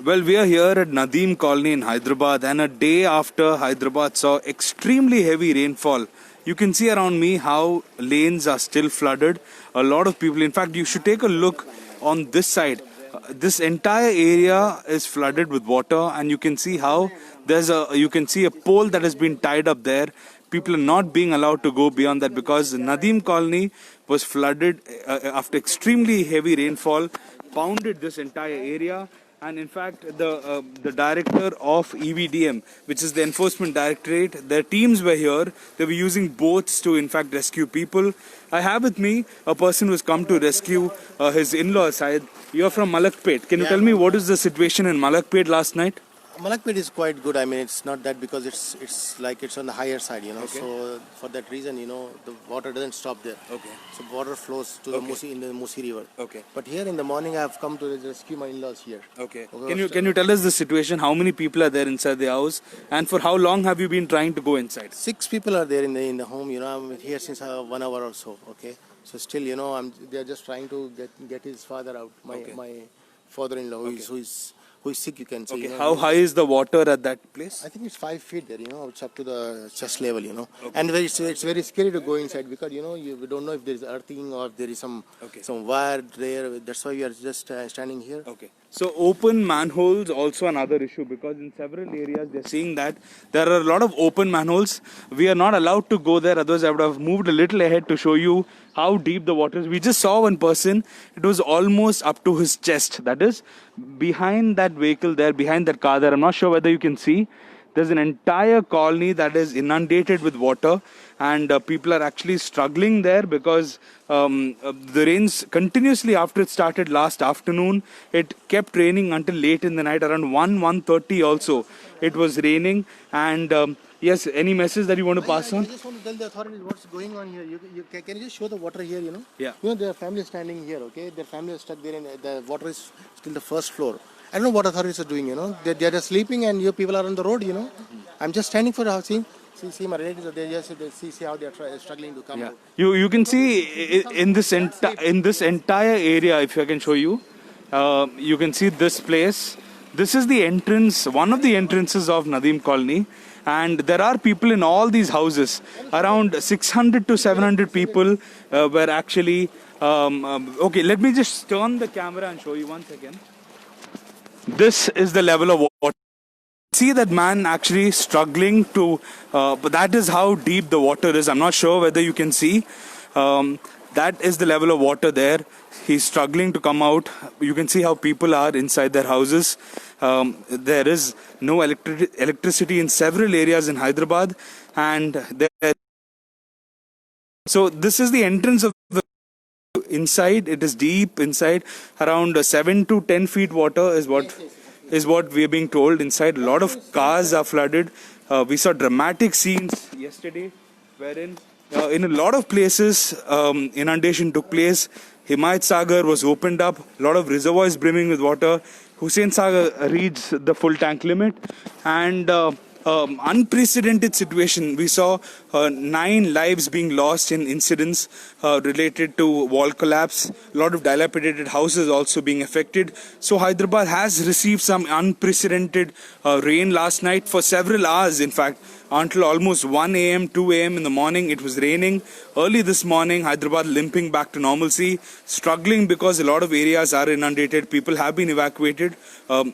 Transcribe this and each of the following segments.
Well, we are here at Nadeem Colony in Hyderabad, and a day after Hyderabad saw extremely heavy rainfall. You can see around me how lanes are still flooded. A lot of people, in fact, you should take a look on this side. This entire area is flooded with water, and you can see how you can see a pole that has been tied up there. People are not being allowed to go beyond that because Nadeem Colony was flooded after extremely heavy rainfall, pounded this entire area. And in fact, the director of EVDM, which is the Enforcement Directorate, their teams were here. They were using boats to, in fact, rescue people. I have with me a person who's come to rescue his in-law side. You're from Malakpet. Can you tell me what is the situation in Malakpet last night? Malakpet is quite good. I mean, it's not that because it's like it's on the higher side, you know. Okay. So for that reason, you know, the water doesn't stop there. Okay. So water flows to the Musi in the Musi River. Okay. But here in the morning, I have come to rescue my in-laws here. Okay. Can you tell us the situation? How many people are there inside the house, and for how long have you been trying to go inside? 6 people are there in the home. You know, I'm here since 1 hour or so. Okay. So still, you know, they're just trying to get his father out. My father-in-law who is sick, you can say. Okay. You know, how high is the water at that place? I think it's 5 feet there, you know, it's up to the chest level, you know. Okay. And it's very scary to go inside because, you know, we don't know if there is earthing or if there is some wire there. That's why we are just standing here. Okay. So open manholes also another issue because in several areas they're seeing that there are a lot of open manholes. We are not allowed to go there, otherwise I would have moved a little ahead to show you how deep the water is. We just saw one person, it was almost up to his chest. That is behind that vehicle there, behind that car there. I'm not sure whether you can see. There's an entire colony that is inundated with water, and people are actually struggling there because the rains continuously after it started last afternoon. It kept raining until late in the night, around 1:30 also. It was raining, and yes, any message that you want to pass on? I just want to tell the authorities what's going on here. Can you just show the water here, you know? Yeah. You know, their family is standing here, okay? Their family is stuck there and the water is still the first floor. I don't know what authorities are doing, you know. They're just sleeping and you people are on the road, you know. I'm just standing for housing. See my relatives are there. Just see how they're struggling to come out. You can see in this entire area, if I can show you, you can see this place. This is the entrance, one of the entrances of Nadeem Colony, and there are people in all these houses. Around 600 to 700 people were actually. Okay, let me just turn the camera and show you one second. This is the level of water. See that man actually struggling to, but that is how deep the water is. I'm not sure whether you can see. That is the level of water there. He's struggling to come out. You can see how people are inside their houses. There is no electricity in several areas in Hyderabad, and so this is the entrance of the. Inside, it is deep inside, around 7 to 10 feet water is what we are being told inside. A lot of cars are flooded. We saw dramatic scenes yesterday wherein in a lot of places inundation took place. Himayat Sagar was opened up, a lot of reservoirs brimming with water. Hussain Sagar reached the full tank limit, and unprecedented situation. We saw 9 lives being lost in incidents related to wall collapse. A lot of dilapidated houses also being affected. So Hyderabad has received some unprecedented rain last night for several hours. In fact, until almost 1 a.m., 2 a.m. in the morning, it was raining. Early this morning, Hyderabad limping back to normalcy, struggling because a lot of areas are inundated. People have been evacuated,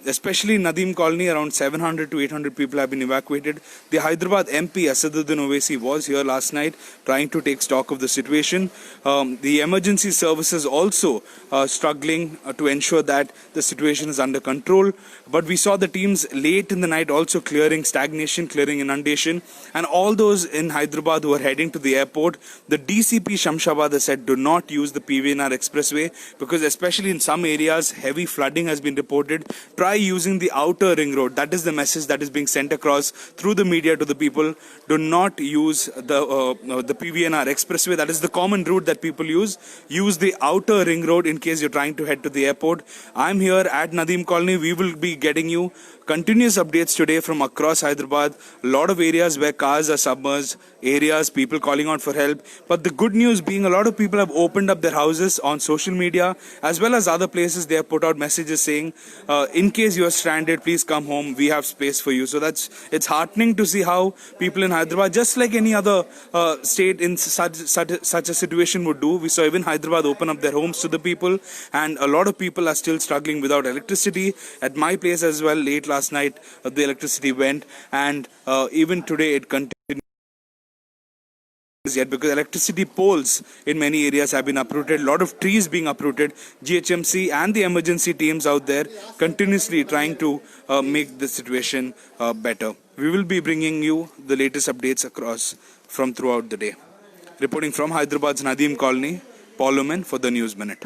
especially in Nadeem Colony, around 700 to 800 people have been evacuated. The Hyderabad MP, Asaduddin Owaisi, was here last night trying to take stock of the situation. The emergency services also struggling to ensure that the situation is under control. But we saw the teams late in the night also clearing stagnation, clearing inundation. And all those in Hyderabad who are heading to the airport, the DCP Shamshabad has said do not use the PVNR expressway because especially in some areas heavy flooding has been reported. Try using the outer ring road. That is the message that is being sent across through the media to the people. Do not use the PVNR expressway. That is the common route that people use. Use the outer ring road in case you're trying to head to the airport. I'm here at Nadeem Colony. We will be getting you continuous updates today from across Hyderabad. A lot of areas areas where cars are submerged, areas, people calling out for help. But the good news being a lot of people have opened up their houses on social media as well as other places. They have put out messages saying, in case you are stranded, please come home. We have space for you. So it's heartening to see how people in Hyderabad, just like any other state in such a situation would do. We saw even Hyderabad open up their homes to the people, and a lot of people are still struggling without electricity. At my place as well, late last night, the electricity went, and even today it continues yet because electricity poles in many areas have been uprooted, a lot of trees being uprooted. GHMC and the emergency teams out there continuously trying to make the situation better. We will be bringing you the latest updates across from throughout the day. Reporting from Hyderabad's Nadeem Colony, Paul Lumen for the News Minute.